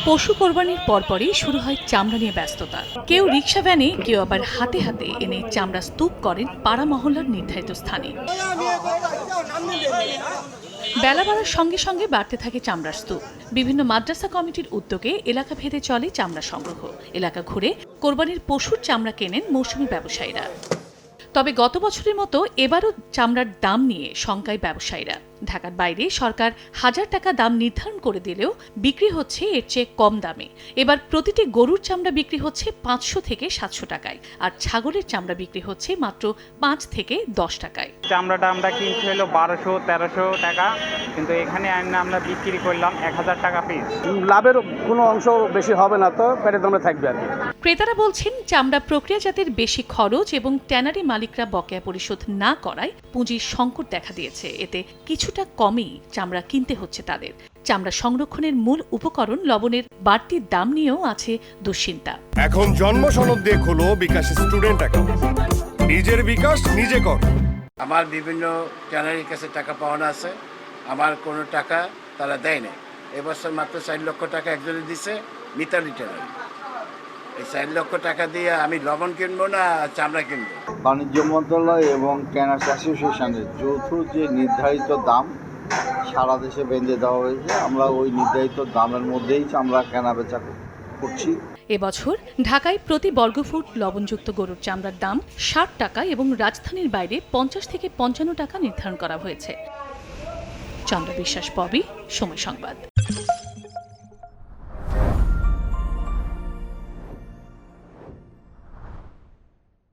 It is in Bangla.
পশু কোরবানির পরপরই শুরু হয় চামড়া নিয়ে ব্যস্ততা। কেউ রিকশা ভ্যানে, কেউ আবার হাতে হাতে এনে চামড়া স্তূপ করেন পাড়া মহল্লার নির্ধারিত স্থানে। বেলা বাড়ার সঙ্গে সঙ্গে বাড়তে থাকে চামড়ার স্তূপ। বিভিন্ন মাদ্রাসা কমিটির উদ্যোগে এলাকা ভেদে চলে চামড়া সংগ্রহ। এলাকা ঘুরে কোরবানির পশুর চামড়া কেনেন মৌসুমী ব্যবসায়ীরা। তবে গত বছরের মতো এবারও চামড়ার দাম নিয়ে শঙ্কায় ব্যবসায়ীরা। ঢাকার বাইরে সরকার 1000 টাকা দাম নির্ধারণ করে দিলেও বিক্রি হচ্ছে এর চেয়ে কম দামে। এবার প্রতিটি গরুর চামড়া বিক্রি হচ্ছে 500 থেকে 700 টাকায়, আর ছাগলের চামড়া বিক্রি হচ্ছে মাত্র 5 থেকে 10 টাকায়। চামড়াটা আমরা কিনতে হলো 1200-1300 টাকা, কিন্তু এখানে আমরা বিক্রি করলাম 1000 টাকা পিস। লাভের কোনো অংশ বেশি হবে না, তো পেটের দামে থাকবে আর কি। ক্রেতারা বলছেন, চামড়া প্রক্রিয়াজাতের বেশি খরচ এবং ট্যানারি মালিকরা বকেয়া পরিশোধ না করায় পুঁজির সংকট দেখা দিয়েছে। এতে কিছুটা কমই চামড়া কিনতে হচ্ছে তাদের। চামড়া সংরক্ষণের মূল উপকরণ লবণের বাড়তি দাম নিয়েও আছে দুশ্চিন্তা। এখন জন্ম সনদ দিয়ে খোলো বিকাশ স্টুডেন্ট অ্যাকাউন্ট। নিজের বিকাশ নিজে কর। আমার বিভিন্ন ট্যানারির কাছে টাকা পাওনা আছে, আমার কোনো টাকা তারা দেয় না। এবছর মাত্র 4 লক্ষ টাকা একজনে দিছে মিতালি ট্যানারি। এই 4 লক্ষ টাকা দিয়ে আমি লবণ কিনবো না চামড়া কিনবো। বাণিজ্য মন্ত্রণালয় এবং ক্যানার্স অ্যাসোসিয়েশনের যৌথ যে নির্ধারিত দাম সারা দেশে বেঁধে দেওয়া হয়েছে, আমরা ওই নির্ধারিত দামের মধ্যেই চামড়া কেনা বেচা করছি। এবছর ঢাকায় প্রতি বর্গফুট লবণযুক্ত গরুর চামড়ার দাম 60 টাকা এবং রাজধানীর বাইরে 50 থেকে 55 টাকা নির্ধারণ করা হয়েছে। চন্দ্র বিশ্বাস, পবি, সময় সংবাদ।